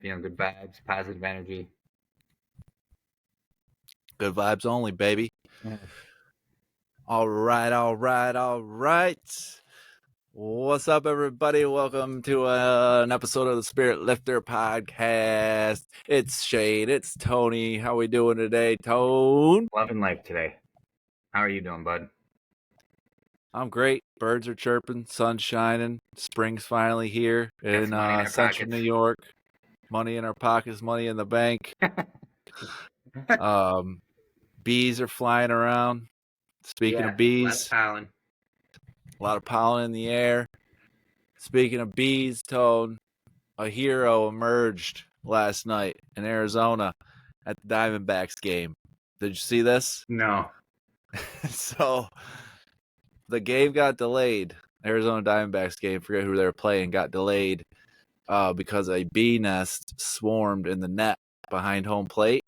Good vibes, positive energy. Good vibes only, baby. Yeah. All right. What's up, everybody? Welcome to an episode of the Spirit Lifter podcast. It's Shade. It's Tony. How we doing today, Tone? Loving life today. How are you doing, bud? I'm great. Birds are chirping, sun's shining, spring's finally here in Central New York. Money in our pockets, money in the bank. Bees are flying around. Speaking of bees, a lot of pollen in the air. Speaking of bees, Tone, a hero emerged last night in Arizona at the Diamondbacks game. Did you see this? No. So the game got delayed. Arizona Diamondbacks game, forget who they were playing, got delayed because a bee nest swarmed in the net behind home plate.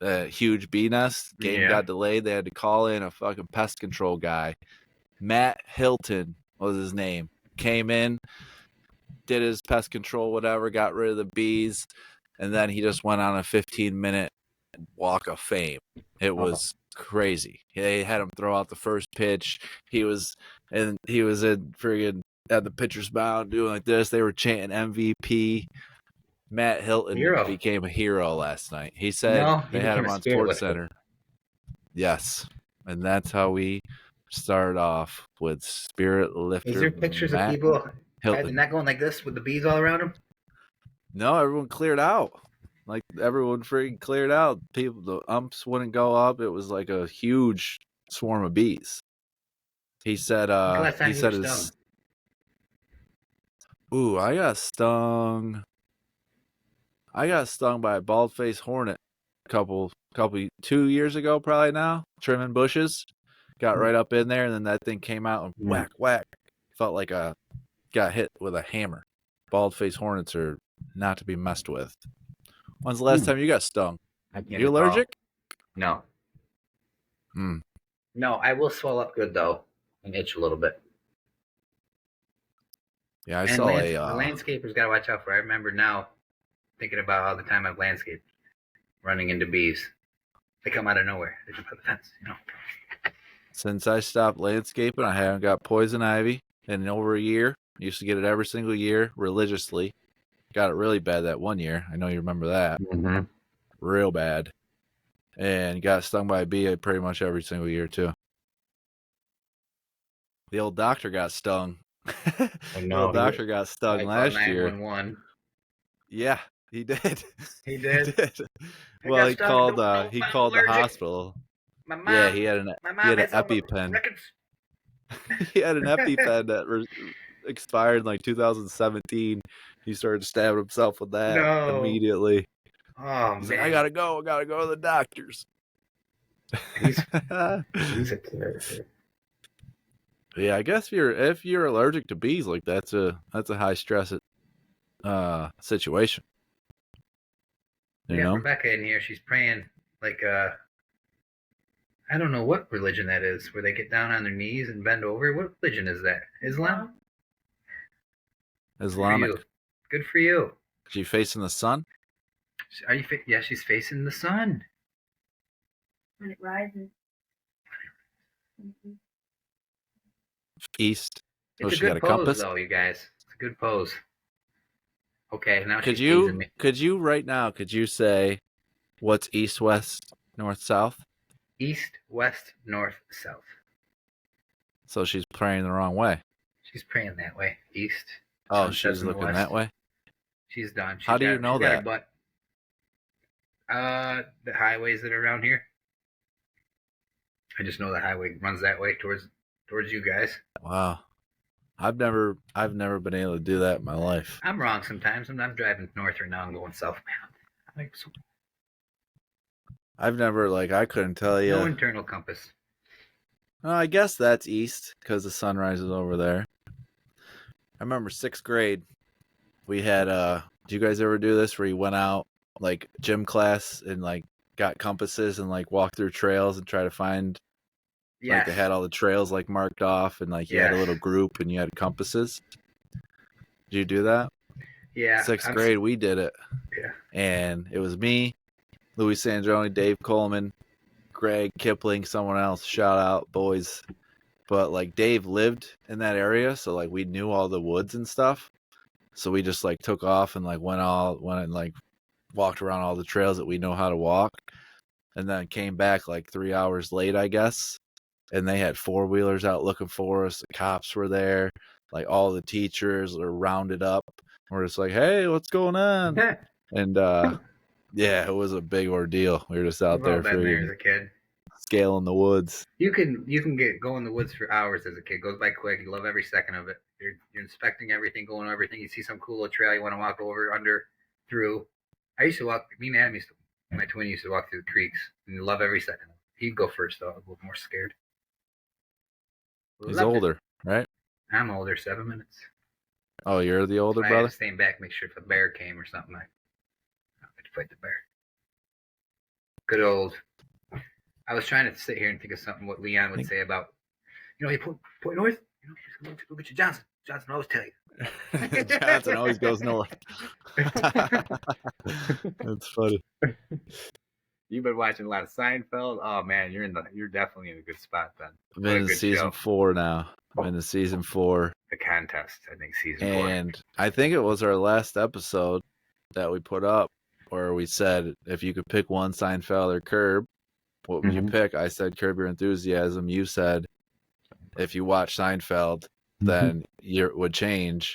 A huge bee nest. Game got delayed. They had to call in a fucking pest control guy. Matt Hilton was his name. Came in, did his pest control, whatever, got rid of the bees, and then he just went on a 15-minute walk of fame. It was crazy. They had him throw out the first pitch. He was in friggin' at the pitcher's mound doing like this. They were chanting MVP. Matt Hilton became a hero last night. He said they had him on Sports Center. Yes, and that's how we start off with Spirit Lifter. Is there pictures of people not going like this with the bees all around them? No, everyone cleared out. Like everyone freaking cleared out. People, the umps wouldn't go up. It was like a huge swarm of bees. He said. He said his. Ooh, I got stung. I got stung by a bald-faced hornet couple 2 years ago, probably now, trimming bushes. Got right up in there, and then that thing came out and whack. Felt like got hit with a hammer. Bald-faced hornets are not to be messed with. When's the last time you got stung? You allergic? No. No, I will swell up good, though, and itch a little bit. Yeah, I saw the landscapers got to watch out for. I remember now thinking about all the time I've landscaped, running into bees. They come out of nowhere. They jump over the fence, Since I stopped landscaping, I haven't got poison ivy in over a year. Used to get it every single year religiously. Got it really bad that one year. I know you remember that. Mm-hmm. Real bad. And got stung by a bee pretty much every single year, too. The old doctor got stung. The old doctor got stung last year. Yeah, he did. He did? Well, he called the hospital. Yeah, he had an EpiPen. He had an EpiPen that expired in like 2017. He started stabbing himself with that immediately. Oh, He's man. like, I gotta go to the doctors. He's a character. Yeah, I guess if you're allergic to bees, like that's a high stress situation. You know? Rebecca in here, she's praying like I don't know what religion that is, where they get down on their knees and bend over. What religion is that? Islam? Islamic. Good for you. Is she facing the sun? Are you? Yeah, she's facing the sun. When it rises. East. It's a good pose, though, you guys. It's a good pose. Okay, now could you right now? Could you say what's east, west, north, south? East, west, north, south. So she's praying the wrong way. She's praying that way. East. Oh, she's looking that way. She's done. How do you know that? The highways that are around here. I just know the highway runs that way towards you guys. Wow. I've never been able to do that in my life. I'm wrong sometimes. I'm driving north right now. I'm going southbound. I've never, I couldn't tell you. No internal compass. I guess that's east because the sun rises over there. I remember 6th grade. We had, did you guys ever do this where you went out, gym class and, got compasses and, walked through trails and try to find, they had all the trails, marked off and, you had a little group and you had compasses? Did you do that? Yeah. Sixth grade, we did it. Yeah. And it was me, Louis Sandroni, Dave Coleman, Greg Kipling, someone else. Shout out, boys. But like Dave lived in that area, so like we knew all the woods and stuff. So we just like took off and like went and like walked around all the trails that we know how to walk, and then came back like 3 hours late, I guess. And they had 4-wheelers out looking for us. The cops were there, like all the teachers are rounded up. We're just like, hey, what's going on? And yeah, it was a big ordeal. We were just out We've all there been there as freaking a kid. scaling the woods. You can go in the woods for hours as a kid. It goes by quick. You love every second of it. You're inspecting everything, going over everything. You see some cool little trail you want to walk over, under, through. I used to walk. Me and Adam used to. My twin used to walk through the creeks, and you love every second. He'd go first though. I was a little more scared. He's Loved it. older, right? I'm older, 7 minutes. Oh, you're the older I had brother? to stay back, make sure if a bear came or something, I could fight the bear. Good old. I was trying to sit here and think of something what Leon would say about, hey, point north. Just go get your Johnson. Johnson will always tell you. Johnson always goes north. That's funny. You've been watching a lot of Seinfeld. Oh man, you're definitely in a good spot then. I'm in season 4 now. I'm in season 4. The contest, I think, season 4. And I think it was our last episode that we put up where we said if you could pick one, Seinfeld or Curb, what would you pick? I said Curb Your Enthusiasm. You said if you watch Seinfeld, then it would change.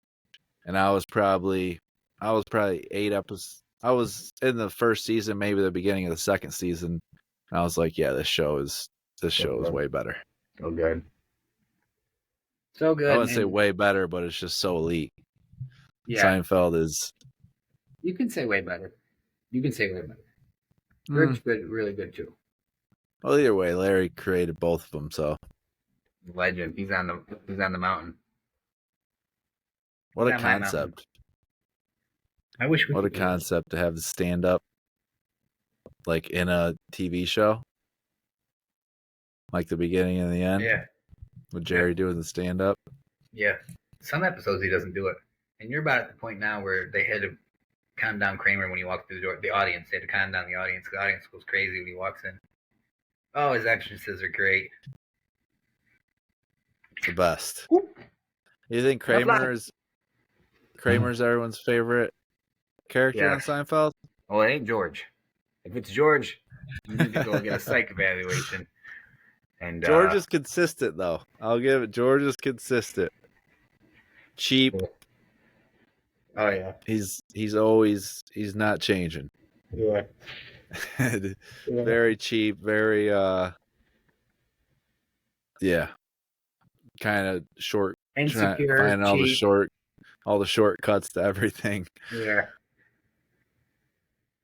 And I was probably 8 episodes. I was in the first season, maybe the beginning of the second season. And I was like, yeah, this show is way better. So good. So good. I wouldn't say way better, but it's just so elite. Yeah. Seinfeld is. You can say way better. Curb's good, really good too. Well, either way, Larry created both of them, so. Legend. He's on the mountain. What a concept. I wish we What a concept to have the stand up like in a TV show. Like the beginning and the end. Yeah. With Jerry doing the stand up. Yeah. Some episodes he doesn't do it. And you're about at the point now where they had to calm down Kramer when he walked through the door. The audience. They had to calm down the audience. The audience goes crazy when he walks in. Oh, his entrances are great. The best. You think Kramer's everyone's favorite character on Seinfeld? Oh, it ain't George. If it's George, you need to go get a psych evaluation. And George is consistent, though. I'll give it. George is consistent. Cheap. Oh yeah. He's not changing. Yeah. Very cheap. Very yeah. Kind of short. Insecure. Finding all the shortcuts to everything. Yeah.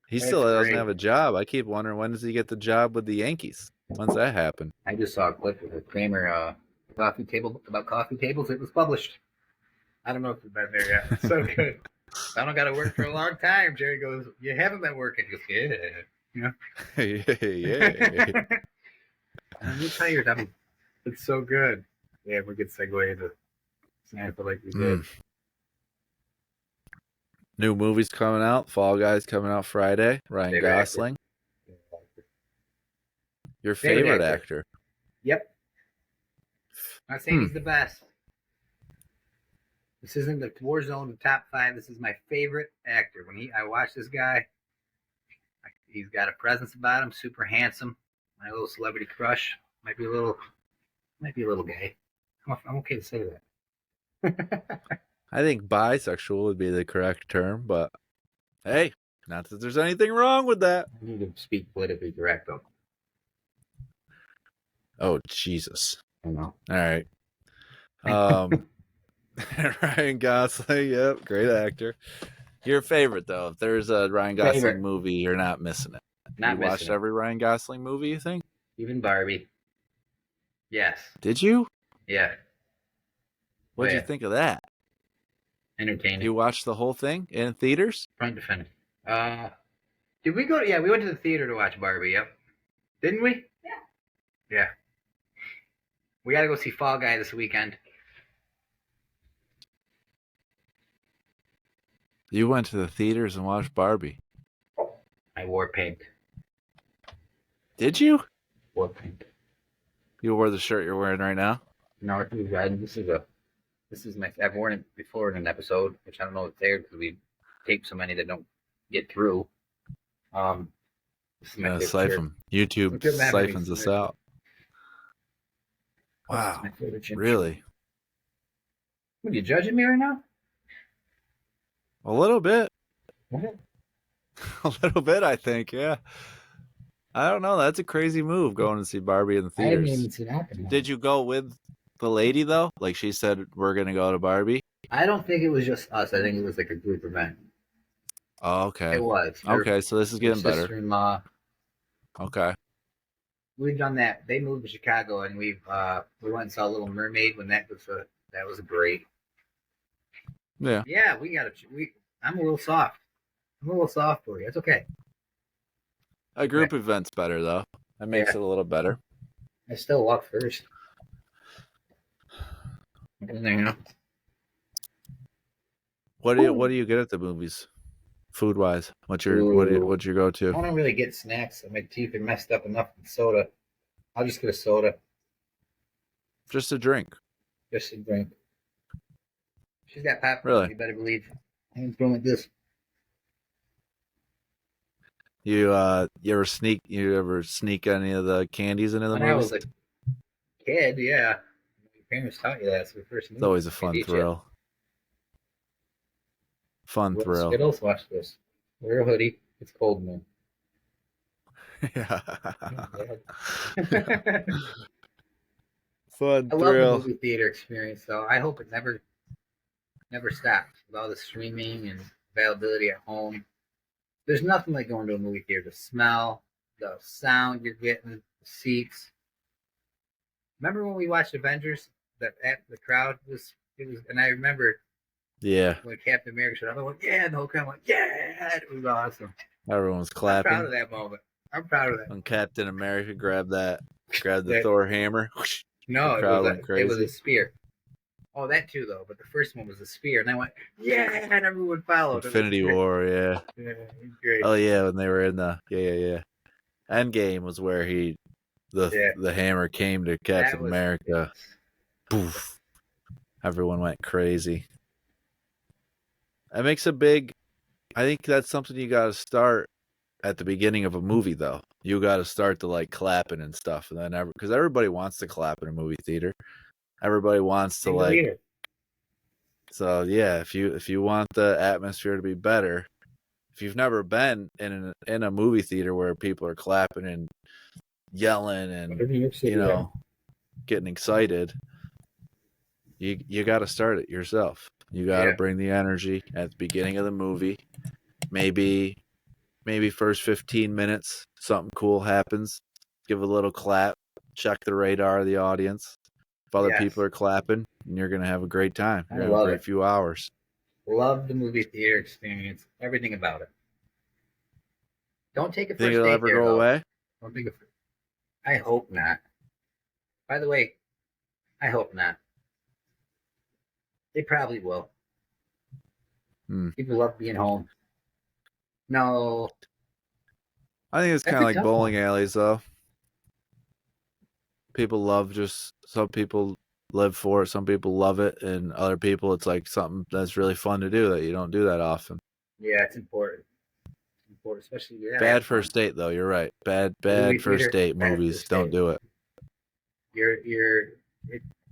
He still doesn't have a job. I keep wondering, when does he get the job with the Yankees? When's that happen? I just saw a clip of the Kramer coffee table about coffee tables. It was published. I don't know if it's been there yet. It's so good. I don't got to work for a long time. Jerry goes, "You haven't been working." He goes, "Yeah." Yeah. I'm tired. It's so good. Yeah, we're good segue into Seinfeld like we did. New movies coming out. Fall Guys coming out Friday. Ryan Gosling. Your favorite actor. Yep. I'm not saying he's the best. This isn't the Warzone, the top 5. This is my favorite actor. I watch this guy, he's got a presence about him. Super handsome. My little celebrity crush. Might be a little gay. I'm okay to say that. I think bisexual would be the correct term, but hey, not that there's anything wrong with that. I need to speak politically correct, though. Oh, Jesus. I know. All right. Ryan Gosling, yep, great actor. Your favorite, though. If there's a Ryan Gosling movie, you're not missing it. You watched every Ryan Gosling movie, you think? Even Barbie. Yes. Did you? Yeah. What did you think of that? Entertaining. You watched the whole thing in theaters? Front to finish. Did we go? Yeah, we went to the theater to watch Barbie. Yep. Didn't we? Yeah. We got to go see Fall Guy this weekend. You went to the theaters and watched Barbie. I wore pink. Did you? Wore pink. You wore the shirt you're wearing right now? No, it's red. This is my. I've worn it before in an episode, which I don't know if it's there because we taped so many that don't get through. This is my Yeah, favorite shirt. siphon. YouTube Some good memories. siphons us out. This is Wow. my favorite gym Really? shirt. What, are you judging me right now? A little bit. What? A little bit, I think, yeah. I don't know. That's a crazy move, going to see Barbie in the I haven't theaters. even seen that. Did you go with the lady, though? Like she said, we're going to go to Barbie? I don't think it was just us. I think it was like a group event. Oh, okay. It was. Okay, so this is getting better. Sister-in-law. Okay. We've done that. They moved to Chicago, and we went and saw Little Mermaid when that was great. Yeah. Yeah, I'm a little soft. I'm a little soft for you. It's okay. A group event's better, though. That makes it a little better. I still walk first. You know. What do you get at the movies, food wise? What's your go I to? don't really get snacks. My teeth are messed up enough with soda. I'll just get a soda. Just a drink. Just a drink. She's got popcorn. Really? You better believe. I'm going like this. You ever sneak any of the candies into the When I movies? was a kid, yeah. Your parents taught you that. It's the first movie. It's always a fun thrill. Fun thrill. Skittles, watch this. Wear a hoodie. It's cold, man. Yeah. I Fun love thrill. the movie theater experience, though. I hope it never stops with all the streaming and availability at home. There's nothing like going to a movie theater. The smell, the sound you're getting, the seats. Remember when we watched Avengers? The crowd was, and I remember Yeah. when Captain America showed up, I went, yeah, and the whole crowd went, yeah, it was awesome. Everyone's I'm clapping. proud of that moment. I'm proud of that. When Captain America grabbed the Thor hammer. No, the crowd it went was crazy. a spear. Oh, that too, though. But the first one was a spear, and I went, yeah, and everyone followed. Infinity War, yeah. Yeah, it was great. Oh yeah, when they were in the Endgame was where the hammer came to Captain America. Poof. Everyone went crazy. That makes a big. I think that's something you got to start at the beginning of a movie, though. You got to start to like clapping and stuff, and then because everybody wants to clap in a movie theater. Everybody wants to like. So yeah, if you want the atmosphere to be better, if you've never been in a movie theater where people are clapping and yelling and getting excited, you got to start it yourself. You got to bring the energy at the beginning of the movie. Maybe first 15 minutes something cool happens. Give a little clap. Check the radar of the audience. If other people are clapping, you're gonna have a great time. You're gonna have a great few hours. Love the movie theater experience. Everything about it. Don't take it. Think it'll ever go away? Don't think I hope not. By the way, I hope not. They probably will. People love being home. No. I think it's kind of like bowling alleys, though. People love some people live for it, some people love it, and other people it's like something that's really fun to do that you don't do that often. Yeah, it's important. It's important, especially bad first date though. You're right. Bad first date movies. Don't do it.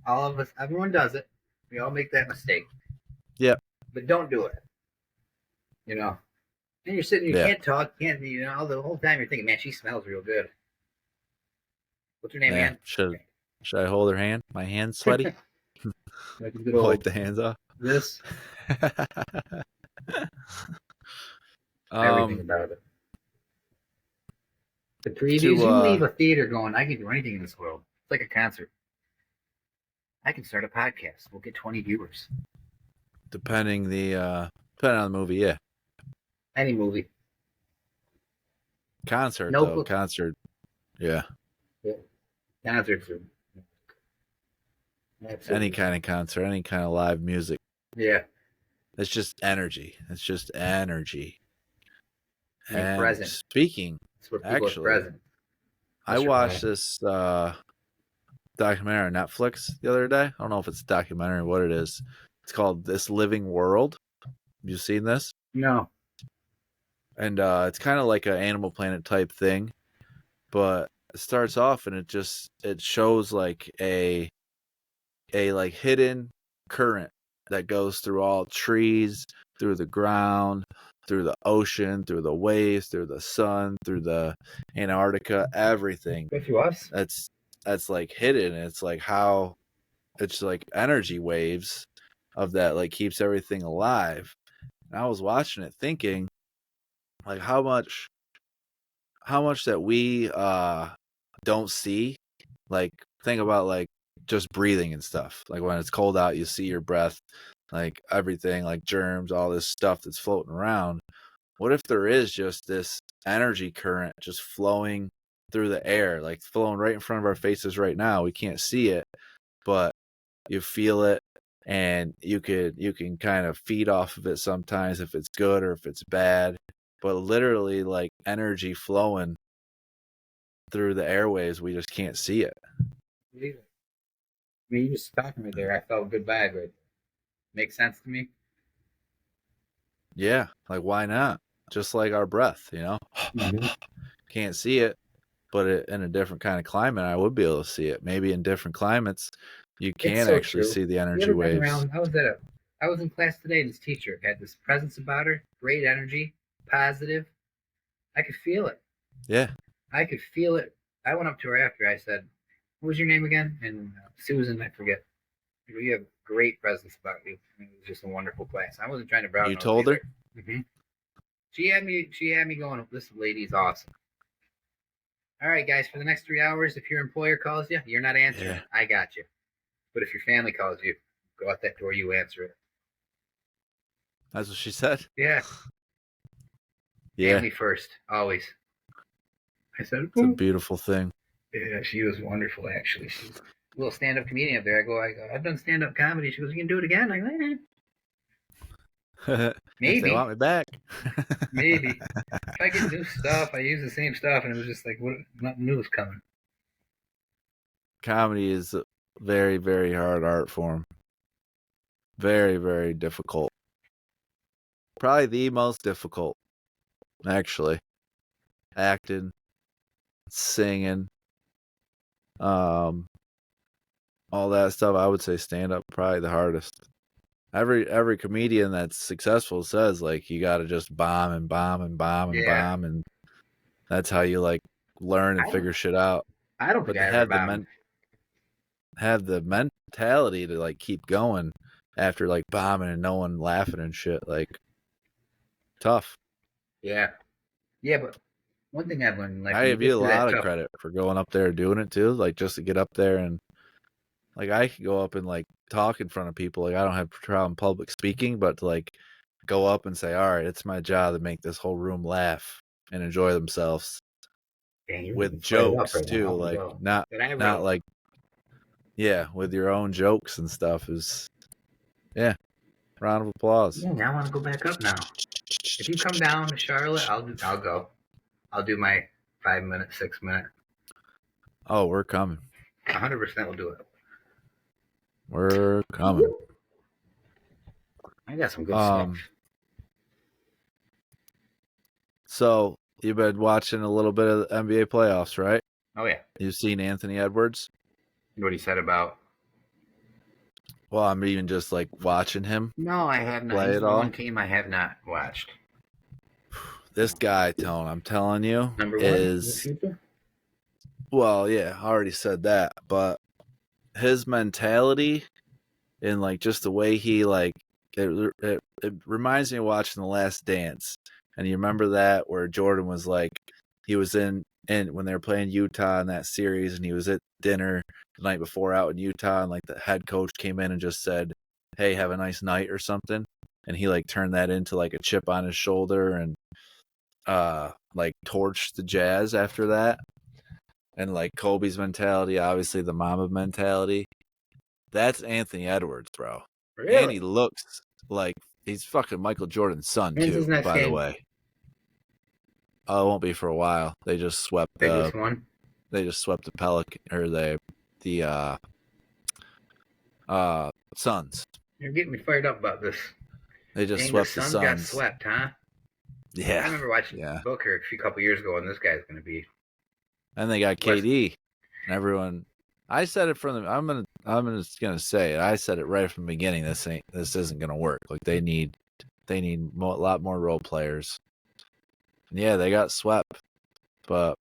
All of us, everyone does it. We all make that mistake. Yep. But don't do it. And you're sitting, you can't talk, can't the whole time you're thinking, man, she smells real good. What's her name, man? Should I hold her hand? My hand's sweaty. Wipe the hands off. This. Everything about it. The previews. You leave a theater going, I can do anything in this world. It's like a concert. I can start a podcast. We'll get 20 viewers. Depending on the movie, yeah. Any movie. Concert, though. Concert. Yeah. Concerts. Any kind of concert, any kind of live music. Yeah. It's just energy. It's just energy. Being And present. speaking, That's what people are actually, present. I watched this documentary on Netflix the other day. I don't know if it's a documentary or what it is. It's called This Living World. Have you seen this? No. And it's kind of like an Animal Planet type thing, but it starts off and it shows like a like hidden current that goes through all trees, through the ground, through the ocean, through the waves, through the sun, through the Antarctica, everything. Go through us? That's like hidden. It's like how it's like energy waves of that like keeps everything alive. And I was watching it thinking like how much that we don't see. Like think about like just breathing and stuff. Like when it's cold out, you see your breath, like everything, like germs, all this stuff that's floating around. What if there is just this energy current just flowing through the air, like flowing right in front of our faces right now? We can't see it, but you feel it, and you can kind of feed off of it sometimes if it's good or if it's bad. But literally like energy flowing through the airways, we just can't see it. I mean, you just talking right there. I felt a good vibe. Right? Makes sense to me. Yeah, like why not? Just like our breath, you know? Mm-hmm. Can't see it, but in a different kind of climate, I would be able to see it. Maybe in different climates, you It's can so actually true. see the You energy ever been waves. around? I was in class today, and this teacher had this presence about her. Great energy, positive. I could feel it. Yeah. I could feel it. I went up to her after. I said, "What was your name again?" And Susan, I forget. You have great presence about you. It was just a wonderful class. I wasn't trying to browse You nose told her? either. Mm-hmm. She had me going. This lady's awesome. All right, guys. For the next 3 hours, if your employer calls you, you're not answering Yeah. it. I got you. But if your family calls you, go out that door. You answer it. That's what she said? Yeah. Yeah. Family first, always. I said, It's a beautiful thing. Yeah, she was wonderful, actually. She's a little stand-up comedian up there. I go, I've done stand-up comedy. She goes, you can do it again? I go, If they maybe, want me back. maybe. If I get new stuff, I use the same stuff, and it was just like, what? Nothing new is coming. Comedy is a very, very hard art form. Very, very difficult. Probably the most difficult, actually. Acting, singing, all that stuff. I would say stand up probably the hardest. Every comedian that's successful says like you got to just bomb and bomb and bomb and Yeah. bomb, and that's how you like learn and figure shit out. I don't think But I to ever bombed. have the mentality to like keep going after like bombing and no one laughing and shit, like tough. Yeah. Yeah, but one thing I've learned in life, I when you give you get a through that lot of tough, credit for going up there and doing it too, like just to get up there and like I could go up and like talk in front of people. Like I don't have problem public speaking, but to like go up and say, all right, it's my job to make this whole room laugh and enjoy themselves dang, you're with fired up jokes right now. too. Up we Like go. not That I wrote. like yeah, with your own jokes and stuff is yeah. Round of applause. Yeah, now I want to go back up now. If you come down to Charlotte, I'll go. I'll do my 5 minute, 6 minute. Oh, we're coming. 100% will do it. We're coming. I got some good stuff. So you've been watching a little bit of the NBA playoffs, right? Oh yeah. You've seen Anthony Edwards? What he said about? Well, I'm even just like watching him. No, I have not. Play He's it the all. one team I have not watched. This guy, Tone, I'm telling you, Number one in the future. Well, yeah, I already said that, but his mentality and like just the way he like it reminds me of watching The Last Dance. And you remember that where Jordan was like he was in when they were playing Utah in that series, and he was at dinner the night before out in Utah, and like the head coach came in and just said, "Hey, have a nice night" or something, and he like turned that into like a chip on his shoulder and like torched the Jazz after that. And like Kobe's mentality, obviously the Mamba mentality. That's Anthony Edwards, bro. Really? And he looks like He's fucking Michael Jordan's son When's too, his next by the game? way. Oh, it won't be for a while. They just swept They the just won. Pelican or the Suns. You're getting me fired up about this. They just Dang, swept the the Suns got Suns. swept, huh? Yeah. I remember watching Yeah. Booker a couple years ago, and this guy's going to be. And they got KD, and everyone. I said it from the. I'm just gonna say it. I said it right from the beginning. This isn't gonna work. Like they need a lot more role players. And yeah, they got swept, but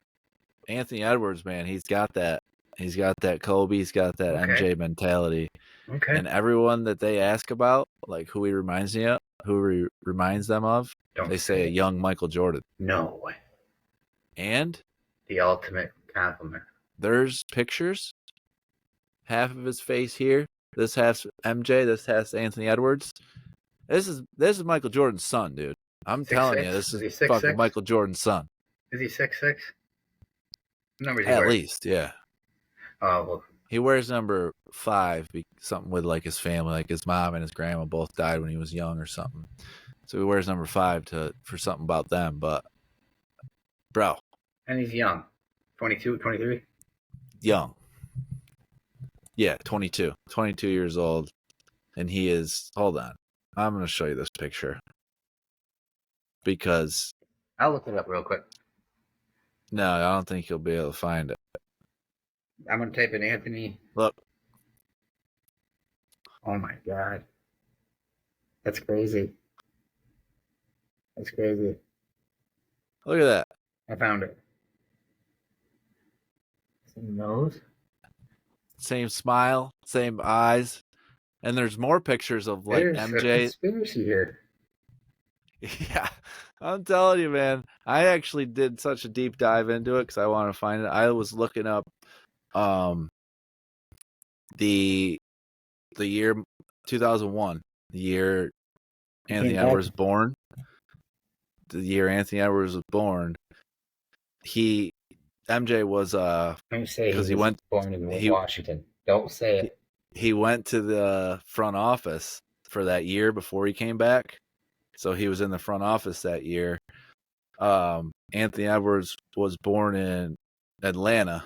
Anthony Edwards, man, he's got that. He's got that Kobe. He's got that Okay. MJ mentality. Okay. And everyone that they ask about, like who he reminds them of, they say a young Michael Jordan. No way. And The ultimate compliment. there's pictures. Half of his face here. This half's MJ. This half's Anthony Edwards. This is Michael Jordan's son, dude. I'm telling you, this is fucking Michael Jordan's son. Is he 6'6"? Numbers At least, yeah. Oh, well. He wears number 5, something with like his family, like his mom and his grandma both died when he was young or something. So he wears number 5 for something about them. But, bro. And he's young. 22, 23? Young. Yeah, 22. 22 years old. And he is, hold on. I'm going to show you this picture. Because. I'll look it up real quick. No, I don't think you'll be able to find it. I'm going to type in Anthony. Look. Oh my God. That's crazy. That's crazy. Look at that. I found it. Same nose. Same smile, same eyes. And there's more pictures of like There's MJ. a conspiracy here. Yeah. I'm telling you, man. I actually did such a deep dive into it because I want to find it. I was looking up the year 2001, the year Anthony Edwards was born. The year Anthony Edwards was born, MJ was Don't say he was born in Washington. Don't say it. He went to the front office for that year before he came back. So he was in the front office that year. Anthony Edwards was born in Atlanta.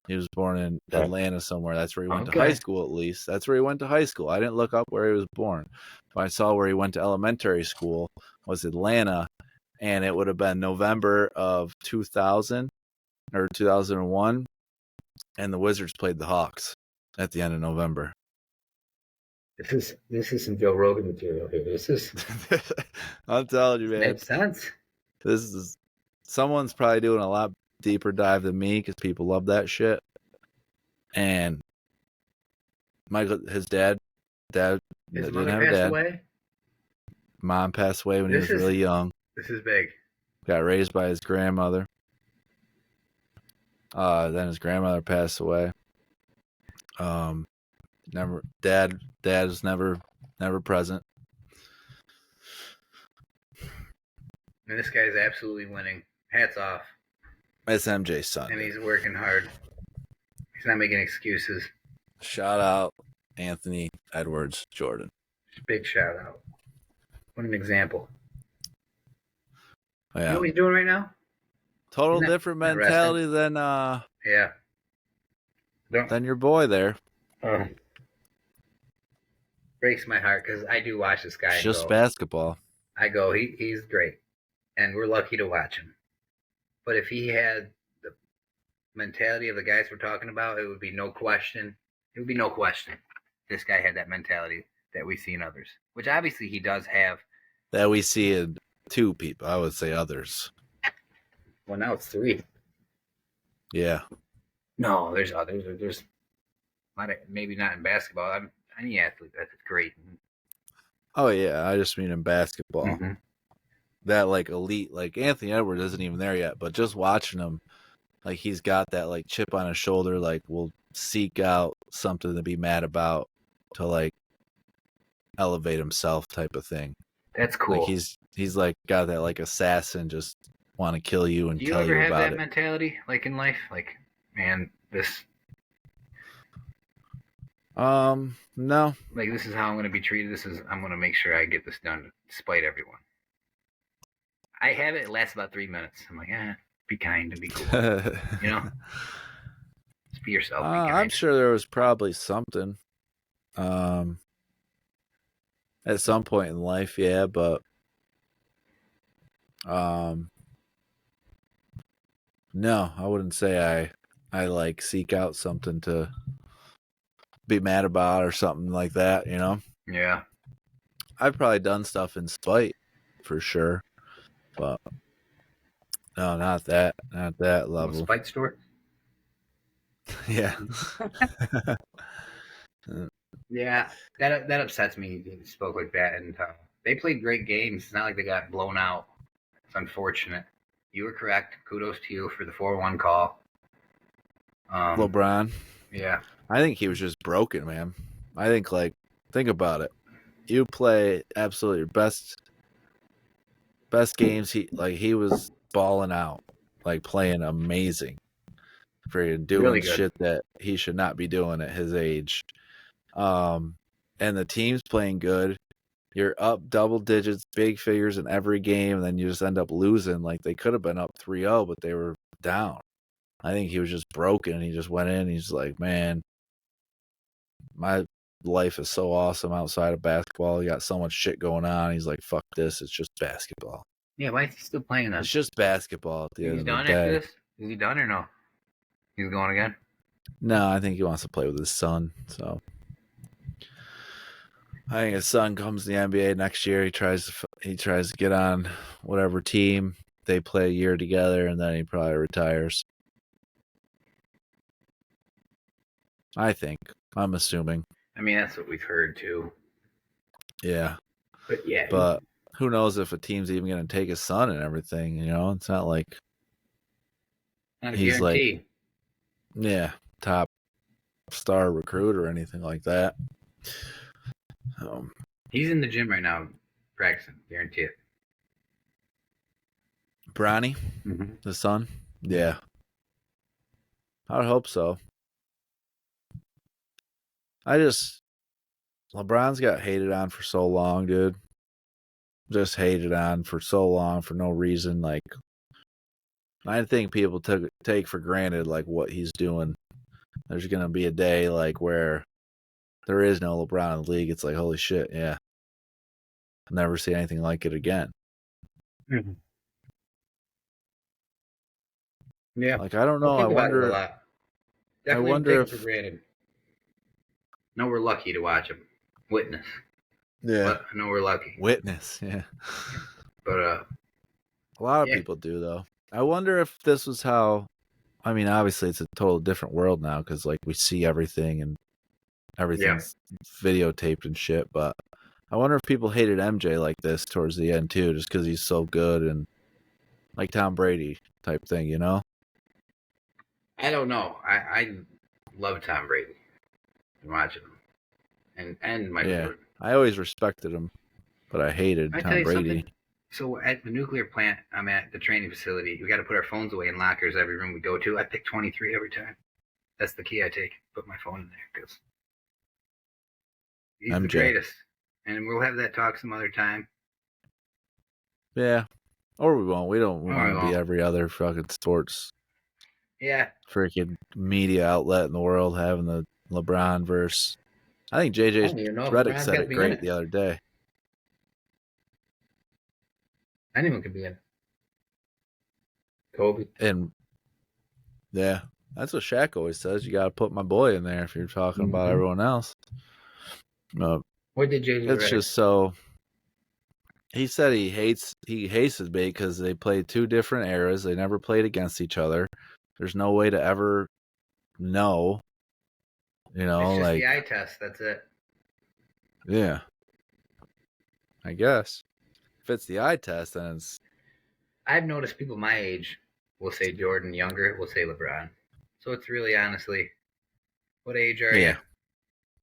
He was born in Atlanta somewhere. That's where he went to high school, at least. That's where he went to high school. I didn't look up where he was born. But I saw where he went to elementary school was Atlanta, and it would have been November of 2000 or 2001, and the Wizards played the Hawks at the end of November. This is some Joe Rogan material here. This is. I'm telling you, man. Makes sense. This is someone's probably doing a lot deeper dive than me because people love that shit. And his dad His didn't mother have a passed dad. away? Mom passed away when he was really young. This is big. Got raised by his grandmother. Then his grandmother passed away. Dad was never present. And this guy's absolutely winning. Hats off. It's MJ's son. And he's working hard. He's not making excuses. Shout out Anthony Edwards Jordan. Big shout out. What an example. Yeah. You know what he's doing right now? Total different mentality than than your boy there. Breaks my heart because I do watch this guy. It's just basketball. I go, he's great. And we're lucky to watch him. But if he had the mentality of the guys we're talking about, it would be no question. It would be no question. This guy had that mentality that we see in others, which obviously he does have. That we see in 2 people. I would say others. Well, now it's 3. Yeah. No, there's others. There's maybe not in basketball. Any athlete that's great. Oh yeah, I just mean in basketball. Mm-hmm. That like elite, like Anthony Edwards isn't even there yet, but just watching him, like he's got that like chip on his shoulder, like will seek out something to be mad about to like elevate himself type of thing. That's cool. Like he's like got that like assassin, just want to kill you and tell you about it. Do you ever have that mentality, like in life? Like, man, this. No. Like, this is how I'm going to be treated. I'm going to make sure I get this done despite everyone. I have it. It lasts about 3 minutes. I'm like, be kind and be cool. You know, just be yourself. Be kind. I'm sure there was probably something at some point in life, yeah, but no, I wouldn't say I like seek out something to be mad about or something like that, you know? Yeah. I've probably done stuff in spite for sure, but no, not that level. Spite store. Yeah. Yeah, that upsets me. He spoke like that, and they played great games. It's not like they got blown out. It's unfortunate. You were correct. Kudos to you for the 4-1 call. LeBron. Yeah. I think he was just broken, man. I think think about it. You play absolutely your best games. He was balling out, like playing amazing, freaking doing Really good. shit that he should not be doing at his age. And the team's playing good. You're up double digits, big figures in every game, and then you just end up losing. Like they could have been up 3-0, but they were down. I think he was just broken. He just went in. He's like, man, my life is so awesome outside of basketball. You got so much shit going on. He's like, fuck this. It's just basketball. Yeah, why is he still playing then? It's just basketball at the end He's of the done day. after this? Is he done or no? He's going again? No, I think he wants to play with his son. So I think his son comes to the NBA next year. He tries to get on whatever team. They play a year together, and then he probably retires. I think. I'm assuming. I mean, that's what we've heard too. Yeah. But yeah. But who knows if a team's even going to take his son and everything, you know? It's not like not a he's guarantee. Top star recruit or anything like that. He's in the gym right now practicing, guarantee it. Bronny, the son? Yeah. I would hope so. LeBron's got hated on for so long, dude. Just hated on for so long for no reason. Like, I think people take for granted, like, what he's doing. There's going to be a day, like, where there is no LeBron in the league. It's like, holy shit, yeah. I'll never see anything like it again. Mm-hmm. Yeah. Like, I don't know. I wonder. A lot. Definitely I wonder if. For granted. No, we're lucky to watch him. Witness. Yeah. But I know we're lucky. Witness, yeah. But a lot of people do, though. I wonder if this was how. I mean, obviously, it's a total different world now because, like, we see everything and everything's videotaped and shit. But I wonder if people hated MJ like this towards the end too, just because he's so good and like Tom Brady type thing, you know? I don't know. I love Tom Brady. I'm watching him, and Michael Jordan. I always respected him, but I hated Tom Brady. Something? So at the nuclear plant, I'm at the training facility. We got to put our phones away in lockers every room we go to. I pick 23 every time. That's the key I take. Put my phone in there because he's the greatest. And we'll have that talk some other time. Yeah. Or we won't. We don't want to be every other fucking sports. Yeah. Freaking media outlet in the world having the LeBron verse. I think JJ Redick said it great the other day. Anyone could be in it. Kobe. And yeah, that's what Shaq always says. You got to put my boy in there if you're talking about everyone else. No, what did JJ? It's just so. He said he hates his bait because they played two different eras. They never played against each other. There's no way to ever know. You know, it's just like the eye test. That's it. Yeah, I guess if it's the eye test, then it's. I've noticed people my age will say Jordan, younger will say LeBron. So it's really honestly, what age are you?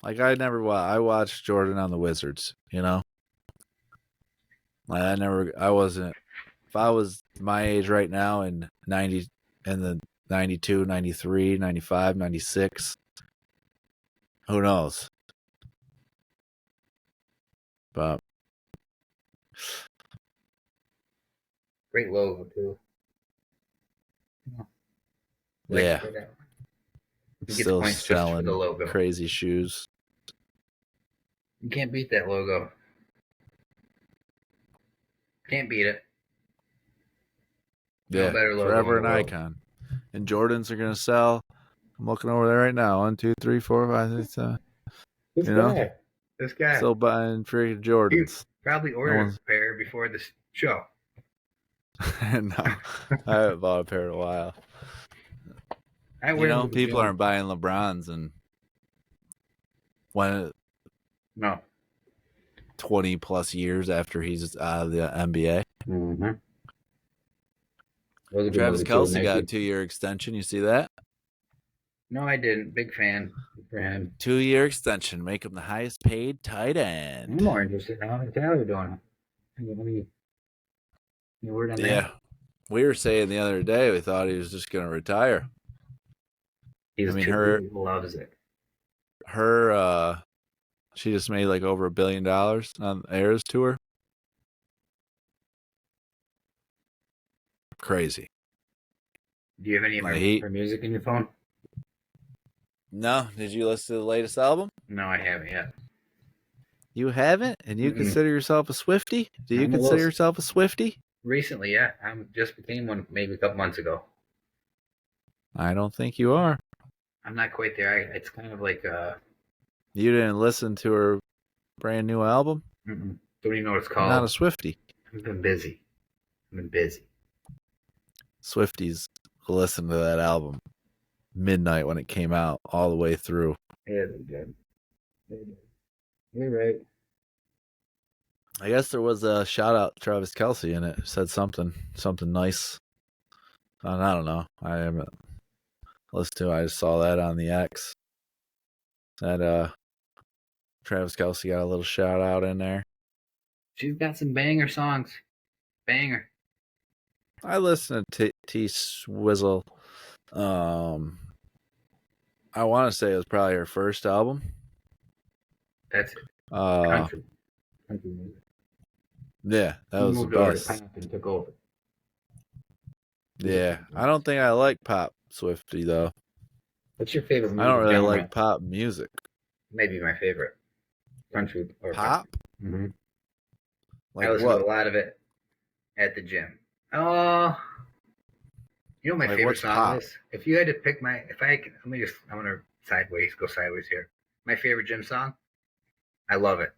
Like I watched Jordan on the Wizards, you know? Like I wasn't, if I was my age right now in the 92, 93, 95, 96, who knows? But Great logo too. Yeah. He gets Still points just for the selling logo. crazy shoes. You can't beat that logo. Can't beat it. No Yeah, better logo forever in an the world. icon. And Jordans are gonna sell. I'm looking over there right now. 1, 2, 3, 4, 5, 6, 7. This You know? guy. This guy. Still buying free He Jordans. probably No ordered one's. a pair before this show. No, I haven't bought a pair in a while. I wear them to the People gym. aren't buying LeBrons and when No. 20 plus years after he's out of the NBA. Mm-hmm. Was a good Travis movie too, Kelce got a Nike. 2-year extension. You see that? No, I didn't. Big fan for him. 2-year extension, make him the highest paid tight I'm end. more interested in how Tyler doing. Any word on Yeah, that? we were saying the other day we thought he was just going to retire. He loves it. Her, she just made like over $1 billion on the Eras tour. Crazy. Do you have any of her music in your phone? No. Did you listen to the latest album? No, I haven't yet. You haven't? And you consider yourself a Swiftie? Do you consider yourself a Swiftie? Recently, yeah. I just became one maybe a couple months ago. I don't think you are. I'm not quite there. It's kind of like You didn't listen to her brand new album? don't even know what it's called. Not a Swiftie. I've been busy. Swifties listen to that album midnight when it came out all the way through. Yeah, they did. You're right. I guess there was a shout out to Travis Kelce in it. It said something nice. I don't know. I haven't listened to it. I just saw that on the X. That Travis Kelce got a little shout out in there. She's got some banger songs. Banger. I listened to T Swizzle. I want to say it was probably her first album. That's it. Country music. Yeah, that was the best. Over to pop and took over. Yeah, I don't think I like pop Swiftie though. What's your favorite music? I don't really like pop music. Maybe my favorite. Country or pop? Mm-hmm. Like I listen what? to a lot of it at the gym. Oh, you know what my favorite song is? If you had to pick I'm gonna go sideways here. My favorite gym song? I love it.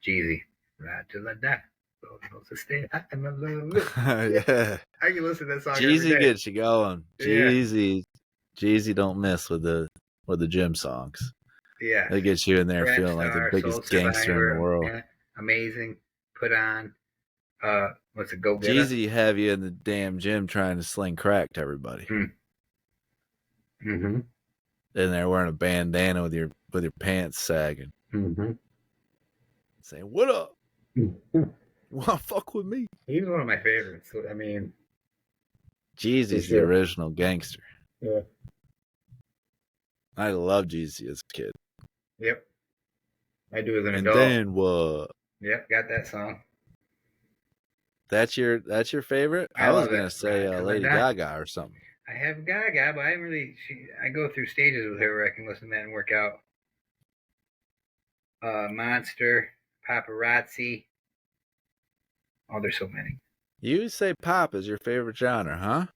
Jeezy. Right to the death. Yeah. I can listen to that song. Jeezy gets you going. Jeezy don't miss with the gym songs. Yeah. It gets you in there Rap feeling like the Star, biggest Soul gangster Survivor, in the world. yeah, amazing. Put on what's it, Go Getter? Jeezy have you in the damn gym trying to sling crack to everybody. Mm-hmm. And they're wearing a bandana with your pants sagging. Mm-hmm. Saying, "What up? You wanna fuck with me?" He's one of my favorites. I mean, Jeezy's the original gangster. Yeah. I love Jeezy as a kid. Yep. I do as an adult. And then what? Yep, got that song. That's your favorite? I was gonna say Lady Gaga or something. I have Gaga, but I go through stages with her where I can listen to that and work out. Monster, Paparazzi. Oh, there's so many. You say pop is your favorite genre, huh?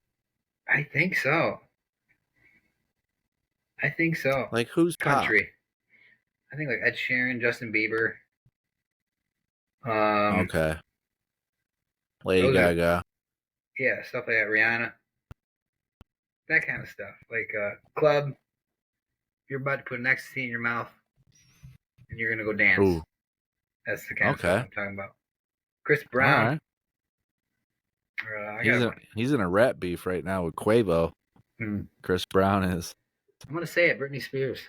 I think so. Like who's country? pop? I think like Ed Sheeran, Justin Bieber. Okay. Lady Gaga. Yeah, stuff like that. Rihanna. That kind of stuff. Like club. You're about to put an ecstasy in your mouth, and you're gonna go dance. Ooh. That's the kind of stuff I'm talking about. Chris Brown. All right. He's in a rap beef right now with Quavo. Chris Brown is. I'm gonna say it, Britney Spears.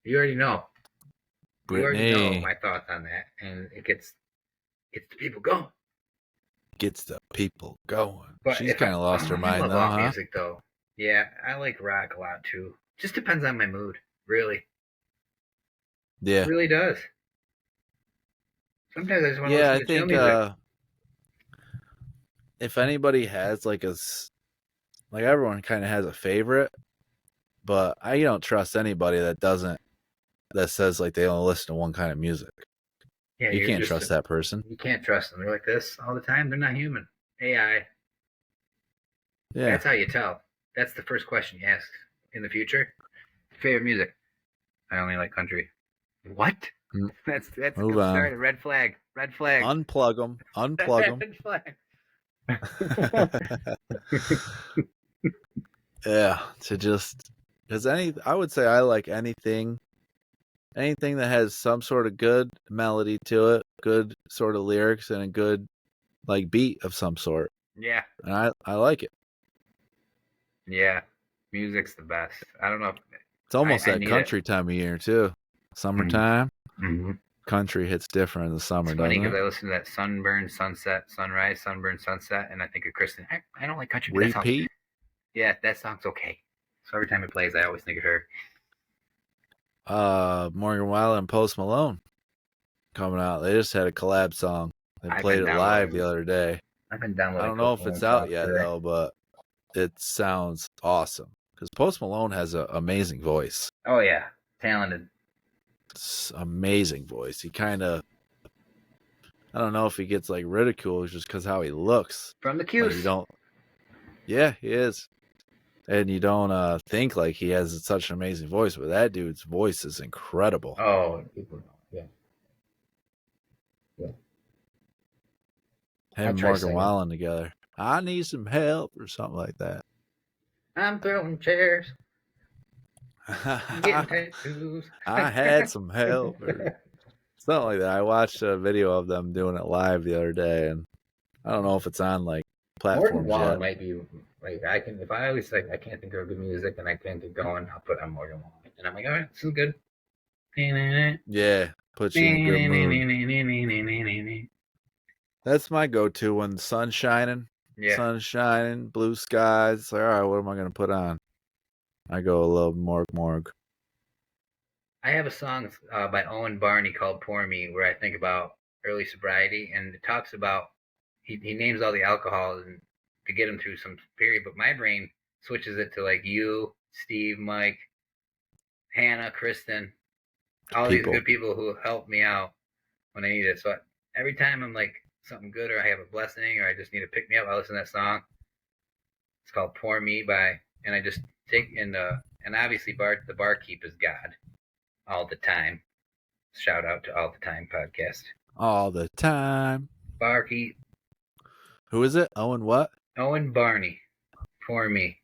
You already know. Britney. You already know my thoughts on that, and it gets the people going. Gets the people going. But she's kind of lost her mind, though, huh? Music, though. Yeah, I like rock a lot too. Just depends on my mood, really. Yeah, it really does. Sometimes I just want to listen to chill music. if anybody has like everyone kind of has a favorite, but I don't trust anybody that says like they only listen to one kind of music. Yeah, You can't trust that person. You can't trust them. They're like this all the time. They're not human. AI. Yeah. That's how you tell. That's the first question you ask in the future. Favorite music? I only like country. What? Mm. That's a Move good on. start. Red flag. Red flag. Unplug them. Unplug Red flag. them. Yeah. Because I would say I like anything that has some sort of good melody to it, good sort of lyrics, and a good like beat of some sort. Yeah. And I like it. Yeah. Music's the best. I don't know. It's almost I that need country time of year too. Summertime. Mm-hmm. Country hits different in the summer, It's funny doesn't because I it? listen to that sunburn, sunset, sunrise, sunburn, sunset, and I think of Kristen. I don't like country, but that song's, Repeat. yeah, that song's okay. So every time it plays, I always think of her. Morgan Wallen and Post Malone coming out. They just had a collab song. They I've played been it live downloading- the other day. I've been downloading. I don't know if Copeland it's out songs yet today. though, but it sounds awesome because Post Malone has an amazing voice. Oh yeah, talented. It's amazing voice. He kind of, I don't know if he gets like ridiculed just because how he looks. From the Like Q's. you don't. Yeah, he is. And you don't think like he has such an amazing voice, but that dude's voice is incredible. Oh, people know. Yeah. Him I'll and try Morgan singing. Wallen together. I need some help or something like that. I'm throwing chairs, getting tattoos. I had some help or something like that. I watched a video of them doing it live the other day, and I don't know if it's on like Morgan platforms Wallen yet. might be like I can if I always like I can't think of good music and I can't get going. I'll put on Morgan Wallen and I'm like, all right, this is good. Yeah, puts you in a good mood. That's my go-to when the sun's shining. Yeah. Sun's shining, blue skies. It's like, all right, what am I gonna put on? I go a little morg. I have a song by Owen Barney called "Pour Me," where I think about early sobriety, and it talks about he names all the alcohols and to get him through some period, but my brain switches it to like you, Steve, Mike, Hannah, Kristen, all People. these good people who help me out when I need it. So every time I'm like something good or I have a blessing or I just need to pick me up, I listen to that song. It's called "Pour Me" and I just take and obviously the barkeep is God all the time. Shout out to All the Time podcast. All the time. Barkeep. Who is it? Owen what? Owen Barney. Pour Me.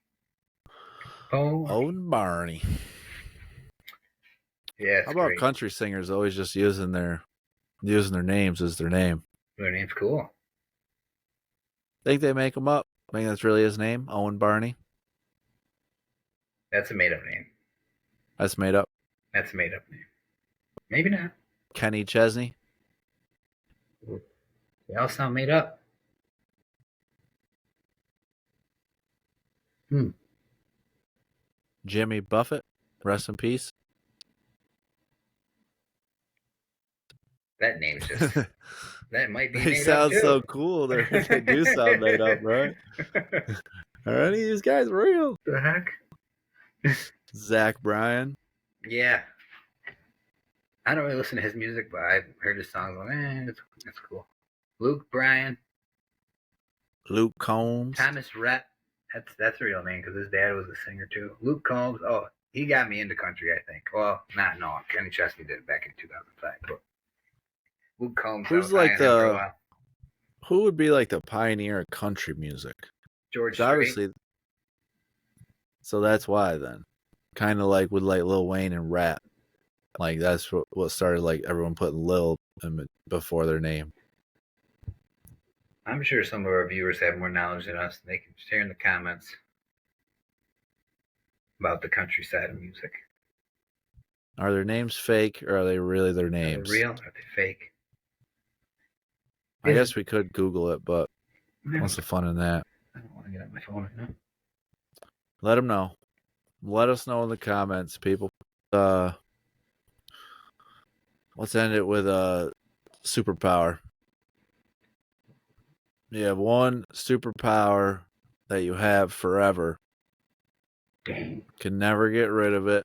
Owen Barney. Yeah, How about great. country singers always just using their names as their name? Their name's cool. Think they make them up? Think that's really his name, Owen Barney? That's a made up name. That's made up. That's a made up name. Maybe not. Kenny Chesney. They all sound made up. Jimmy Buffett. Rest in peace. That name's just that might be They made sound up too. so cool. They do sound made up, right? Are any of these guys real? The heck? Zach Bryan. Yeah. I don't really listen to his music, but I've heard his songs. Like, that's cool. Luke Bryan. Luke Combs. Thomas Rhett. That's a real name because his dad was a singer too. Luke Combs. Oh, he got me into country, I think. Well, no. Kenny Chesney did it back in 2005. But Luke Combs. Who's like who would be like the pioneer of country music? George Strait. Obviously. So that's why then. Kind of like with like Lil Wayne and rap. Like that's what started like everyone putting Lil before their name. I'm sure some of our viewers have more knowledge than us. They can share in the comments about the countryside of music. Are their names fake or are they really their names? Are they real? Are they fake? I guess we could Google it, but what's the fun in that? I don't want to get on my phone right now. Let them know. Let us know in the comments, people. Let's end it with a superpower. You have one superpower that you have forever. Can never get rid of it.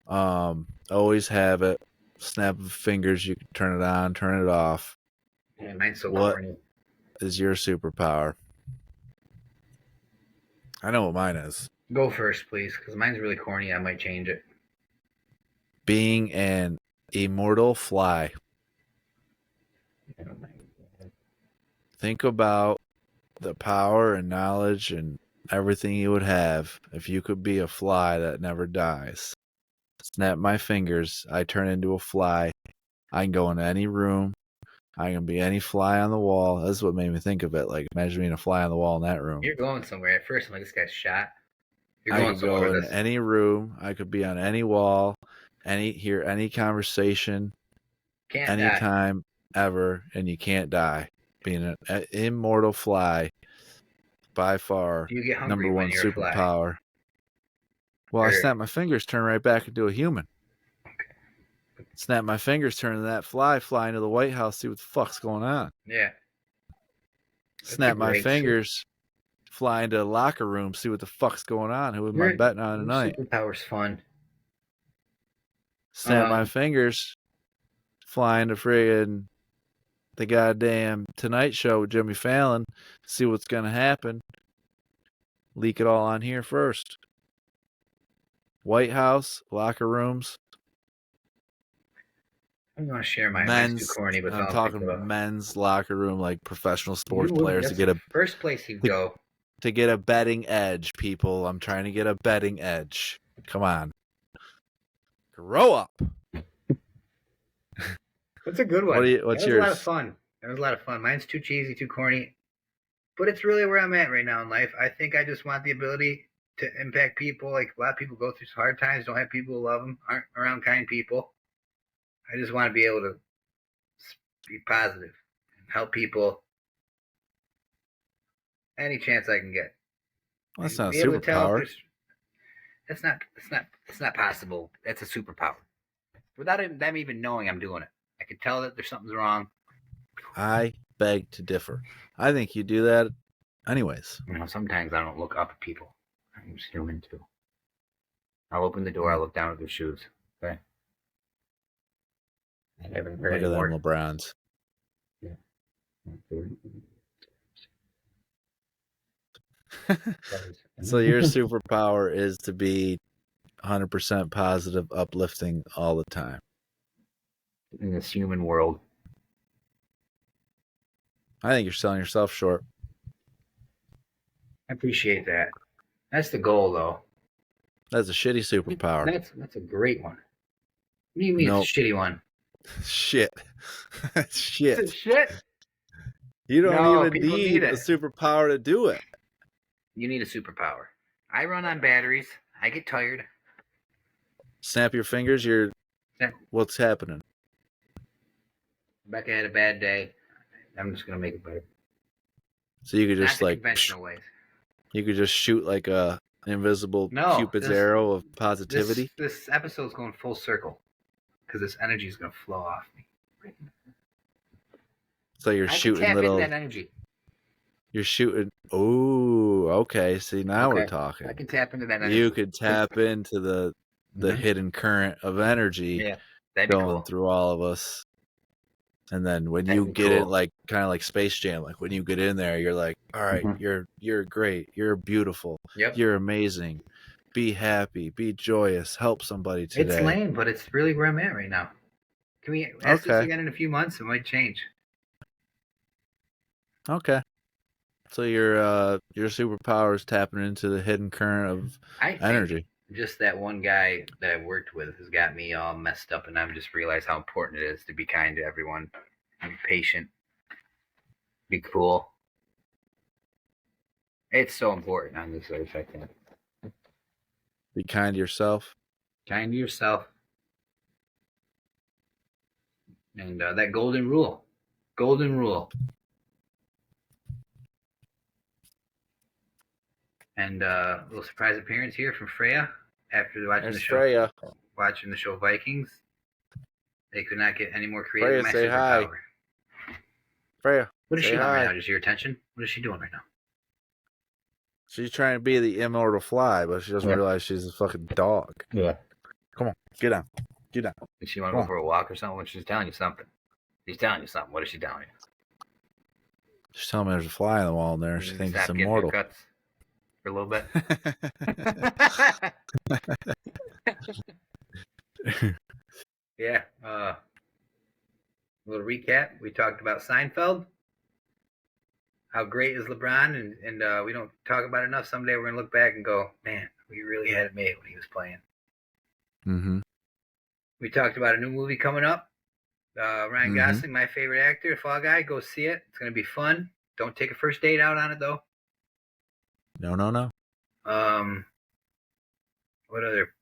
Always have it. Snap of fingers, you can turn it on, turn it off. Yeah, mine's so What corny. is your superpower? I know what mine is. Go first, please, because mine's really corny. I might change it. Being an immortal fly. Think about the power and knowledge and everything you would have if you could be a fly that never dies. Snap my fingers, I turn into a fly. I can go into any room. I can be any fly on the wall. That's what made me think of it. Like, imagine being a fly on the wall in that room. You're going somewhere. At first, I'm like, this guy's shot. You're I going could somewhere go with in this. any room. I could be on any wall, hear any conversation, Can't die. anytime, ever, and you can't die. Being an immortal fly, by far, Do you get hungry number when one you're a fly? superpower. Well, I Or- snap my fingers, turn right back into a human. Snap my fingers, turn into that fly into the White House, see what the fuck's going on. Yeah. Snap my great fingers, fly into the locker room, see what the fuck's going on. Who am I betting on Your tonight? superpower's fun. Snap my fingers, fly into friggin' the goddamn Tonight Show with Jimmy Fallon, see what's gonna happen. Leak it all on here first. White House, locker rooms. I'm gonna share mine. Mine's too Men's, corny, but I'm talking men's locker room, like professional sports players to get a first place you go. to get a betting edge, people. I'm trying to get a betting edge. Come on. Grow up. That's a good one. What's that was yours? a lot of fun. That was a lot of fun. Mine's too cheesy, too corny. But it's really where I'm at right now in life. I think I just want the ability to impact people. Like, a lot of people go through hard times, don't have people who love them, aren't around kind people. I just want to be able to be positive and help people any chance I can get. Well, that's not a Be able to tell if superpower. there's- It's not possible. That's a superpower. Without them even knowing I'm doing it. I could tell that there's something's wrong. I beg to differ. I think you do that anyways. You know, sometimes I don't look up at people. I'm just human too. I'll open the door, I'll look down at their shoes. Okay. I haven't heard Look at them anymore. LeBrons. So your superpower is to be 100% positive, uplifting all the time. In this human world. I think you're selling yourself short. I appreciate that. That's the goal, though. That's a shitty superpower. That's a great one. What do you mean it's a shitty one? Shit. Shit. It's a shit? You don't No, even people need need a it. superpower to do it. You need a superpower. I run on batteries. I get tired. Snap your fingers, what's happening? Becca had a bad day. I'm just gonna make it better. So you could just Not the like conventional ways. you could just shoot like a invisible No, Cupid's this- arrow of positivity. This episode's going full circle because this energy is gonna flow off me. So you're I can shooting tap little. into that energy. You're shooting. Oh, okay. See, now we're Okay. talking. I can tap into that energy. You could tap into the Mhm. hidden current of energy Yeah, that'd be going cool. through all of us. And then when That'd you be get in, cool. like kind of like Space Jam, like when you get in there, you're like, all right, Mhm. you're great, you're beautiful, Yep. you're amazing. Be happy, be joyous, help somebody today. It's lame, but it's really where I'm at right now. Can we ask this Okay. again in a few months? It might change. Okay. So your superpower is tapping into the hidden current of I think energy. just that one guy that I worked with has got me all messed up, and I've just realized how important it is to be kind to everyone, be patient, be cool. It's so important on this earth, I think. Be kind to yourself. Kind to yourself. And that golden rule. Golden rule. And a little surprise appearance here from Freya after watching There's the show. Freya. Watching the show Vikings. They could not get any more creative. Freya, say hi. Superpower. Freya. What is Say she on right hi. now? Just your attention? What is she doing right now? She's trying to be the immortal fly, but she doesn't Yeah. realize she's a fucking dog. Yeah. Come on, get down. Get down. Does she want to Come go on. for a walk or something? She's telling you something. She's telling you something. What is she telling you? She's telling me there's a fly on the wall in there. She You thinks it's stop getting immortal. haircuts for a little bit. Yeah. A little recap. We talked about Seinfeld. How great is LeBron? And we don't talk about it enough. Someday we're going to look back and go, man, we really had it made when he was playing. Mm-hmm. We talked about a new movie coming up. Ryan Gosling, my favorite actor, Fall Guy. Go see it. It's going to be fun. Don't take a first date out on it, though. No. What other?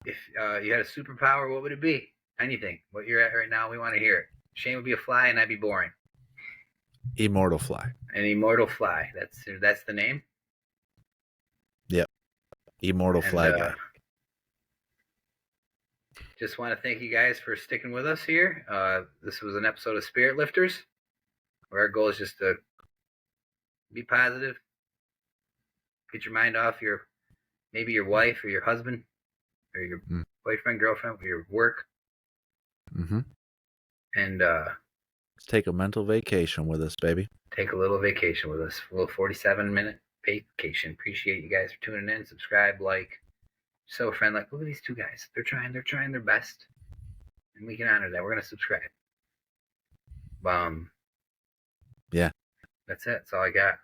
If you had a superpower, what would it be? Anything. What you're at right now, we want to hear it. Shane would be a fly, and I'd be boring. Immortal fly. An immortal fly. That's the name. Yep. Immortal fly guy. Just want to thank you guys for sticking with us here. This was an episode of Spirit Lifters, where our goal is just to be positive, get your mind off maybe your wife or your husband or your boyfriend, girlfriend, or your work. Mm-hmm. And let's take a mental vacation with us, baby. Take a little vacation with us. A little 47-minute vacation. Appreciate you guys for tuning in. Subscribe, like. So friend, like, look at these two guys. They're trying their best. And we can honor that. We're gonna subscribe. Yeah. That's it. That's all I got.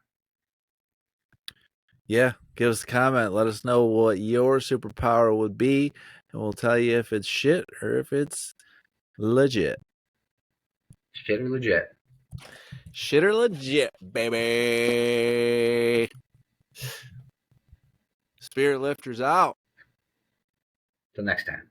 Yeah. Give us a comment. Let us know what your superpower would be, and we'll tell you if it's shit or if it's legit. Shit or legit. Shit or legit, baby. Spirit Lifters out. Till next time.